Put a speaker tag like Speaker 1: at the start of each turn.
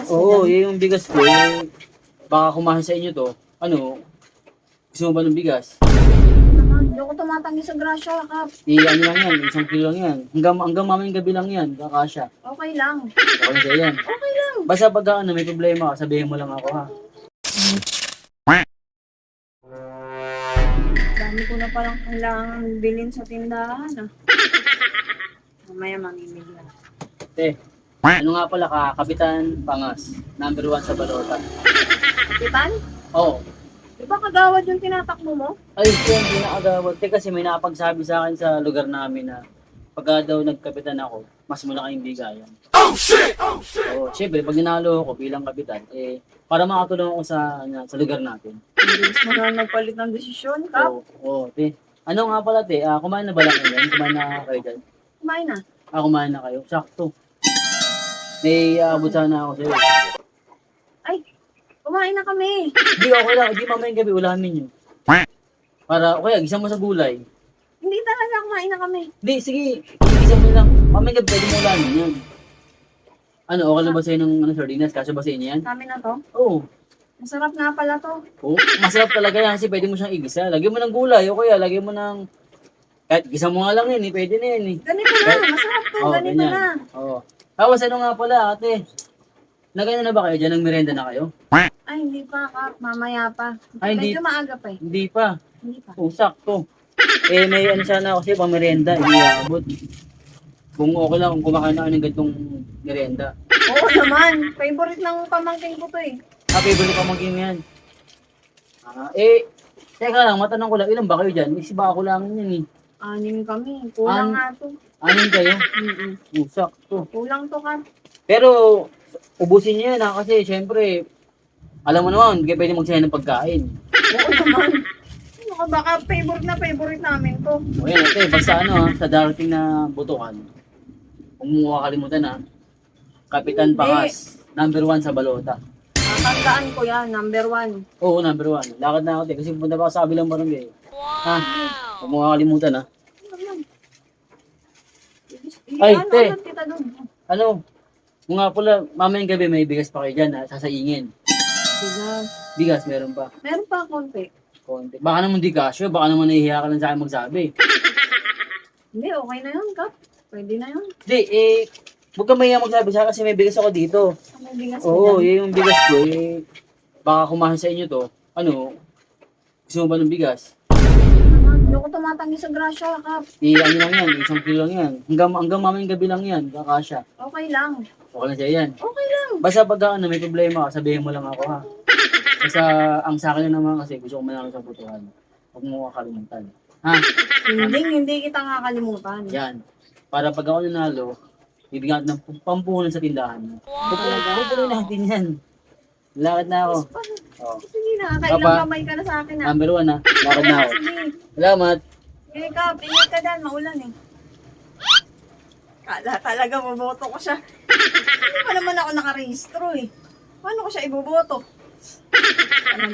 Speaker 1: bigas
Speaker 2: Oo,
Speaker 1: mo
Speaker 2: yung bigas ko, baka kumain sa inyo to. Ano, gusto mo ba ng bigas?
Speaker 1: naman. Hindi ako tumatanggi sa grasya, Kap.
Speaker 2: Ano lang yan, 1 kilo lang yan. Hanggang mamayang gabi lang yan, kakasya.
Speaker 1: Okay lang.
Speaker 2: Okay na sa'yo yan.
Speaker 1: Okay lang.
Speaker 2: Basta pag ano, may problema ka, sabihin mo lang ako ha.
Speaker 1: Dami ko na palang kailangan bilhin sa tindahan, ah. Mamaya mamimili lang.
Speaker 2: Ano nga pala ka, Kapitan Pangas, #1 sa Balota.
Speaker 1: Kapitan?
Speaker 2: Oo.
Speaker 1: Di ba kagawad yung tinatakbo mo?
Speaker 2: Ay, hindi na agawad. Kasi may nakapagsabi sa akin sa lugar namin na pagka daw nagkapitan ako, mas malaki yung bigayan. Oh shit! Oh shit! Oo, syempre, pag ninalo ako bilang kapitan, para makatulong ako sa lugar natin.
Speaker 1: Bilis mo na nagpalit ng desisyon, Kap.
Speaker 2: Te. Ano nga pala, te, kumain na ba lang kayo? Kumain na kayo dyan?
Speaker 1: Kumain na.
Speaker 2: Kumain na kayo? Sakto. May aabot sana ako sa'yo.
Speaker 1: Ay, kumain na kami.
Speaker 2: Hindi, okay lang. Hindi mamayang gabi, ulamin nyo. Para, kaya, gisa mo sa gulay.
Speaker 1: Hindi talaga kumain na kami.
Speaker 2: Hindi, sige. Gisa mo lang. Mamayang gabi, pwede mo ulamin yan. Ano, okay lang ba sa'yo ng sardinas? Kasya ba sa inyo yan?
Speaker 1: Kami na to.
Speaker 2: Oo.
Speaker 1: Masarap nga pala to.
Speaker 2: Oo. Masarap talaga yan kasi pwede mo siyang igisa. Lagyan mo ng gulay o kaya lagyan mo ng... Kahit gisa mo nga lang yan, pwede na yan eh.
Speaker 1: Ganito na. Masarap to. Ganito
Speaker 2: ganyan.
Speaker 1: na.
Speaker 2: Oo. Tapos ano nga pala, ate? Nagano na ba kayo dyan? Ng merenda na kayo?
Speaker 1: Ay, hindi pa, Kap. Mamaya pa.
Speaker 2: Ay, hindi.
Speaker 1: Medyo maaga pa eh.
Speaker 2: Hindi pa.
Speaker 1: Hindi pa.
Speaker 2: Sakto. May ano sana ako sa'yo, pang merenda. Hindi abot. Kung okay lang, kung kumakain na ako ng ganitong merenda.
Speaker 1: Oo naman. Favorite ng pamangkin ko to eh.
Speaker 2: Favorite pa mag-game yan. Teka lang, matanong ko lang, ilan ba kayo dyan? May siba ako lang yan eh.
Speaker 1: 6 kami. Kulang nga to.
Speaker 2: 6 kayo? Sakto.
Speaker 1: Kulang to, Kap.
Speaker 2: Pero, ubusin niyo yan ha, kasi syempre, alam mo naman, hindi kayo pwede magsaya ng pagkain.
Speaker 1: Oo naman. Ano ka, baka favorite namin to.
Speaker 2: O yan, ate, basta sa darating na butukan, kung mo kakalimutan ha, Kapitan Pangas, #1 sa Balota.
Speaker 1: Natandaan ko yan, number 1.
Speaker 2: Oo, #1. Lakad na ako, te, kasi pupunta pa ako sa kabilang barangay. Ha? Kung mo kakalimutan ha. Ay, te.
Speaker 1: Kita doon.
Speaker 2: Ano? Kung nga pala, mamayang gabi may bigas pa kayo dyan ha, sasaingin.
Speaker 1: Bigas.
Speaker 2: Bigas, meron pa.
Speaker 1: Meron pa konti.
Speaker 2: Konti. Baka naman di kasyo, baka naman nahihiya ka lang sa akin magsabi.
Speaker 1: Hindi, okay na yun, Kap. Pwede na yun.
Speaker 2: Hindi, huwag ka mahiya magsabi sa akin kasi may bigas ako dito.
Speaker 1: May bigas
Speaker 2: Oo,
Speaker 1: ka dyan.
Speaker 2: yung bigas ko, baka kumain sa inyo to. Ano, gusto mo ba ng bigas?
Speaker 1: Hindi ako tumatanggi sa grasya, Kap.
Speaker 2: Ano lang yan, 1 kilo lang yan. Hanggang mamayang gabi lang yan, kakasya.
Speaker 1: Okay lang.
Speaker 2: Okay na sa'yo yan.
Speaker 1: Okay lang.
Speaker 2: Basta pag may problema ka, sabihin mo lang ako ha. Basta ang sa akin naman kasi gusto ko manalo sa butuhan. Huwag mo kakalimutan. Ha?
Speaker 1: Hindi kita kakalimutan.
Speaker 2: Yan. Para pag ako nanalo, bibigyan ng pampuhunan sa tindahan mo. Tutuloy natin yan. Lakad na ako. Oh.
Speaker 1: Sige na, kailang
Speaker 2: Papa.
Speaker 1: kamay ka na sa akin ha.
Speaker 2: #1 ha. Lakad na ako.
Speaker 1: Sige.
Speaker 2: Salamat.
Speaker 1: Sige, Kap. Ingat ka dyan. Maulan eh. Kala talaga boboto ko siya. Hindi pa naman ako nakarehistro eh. Paano ko siya iboboto? Ano,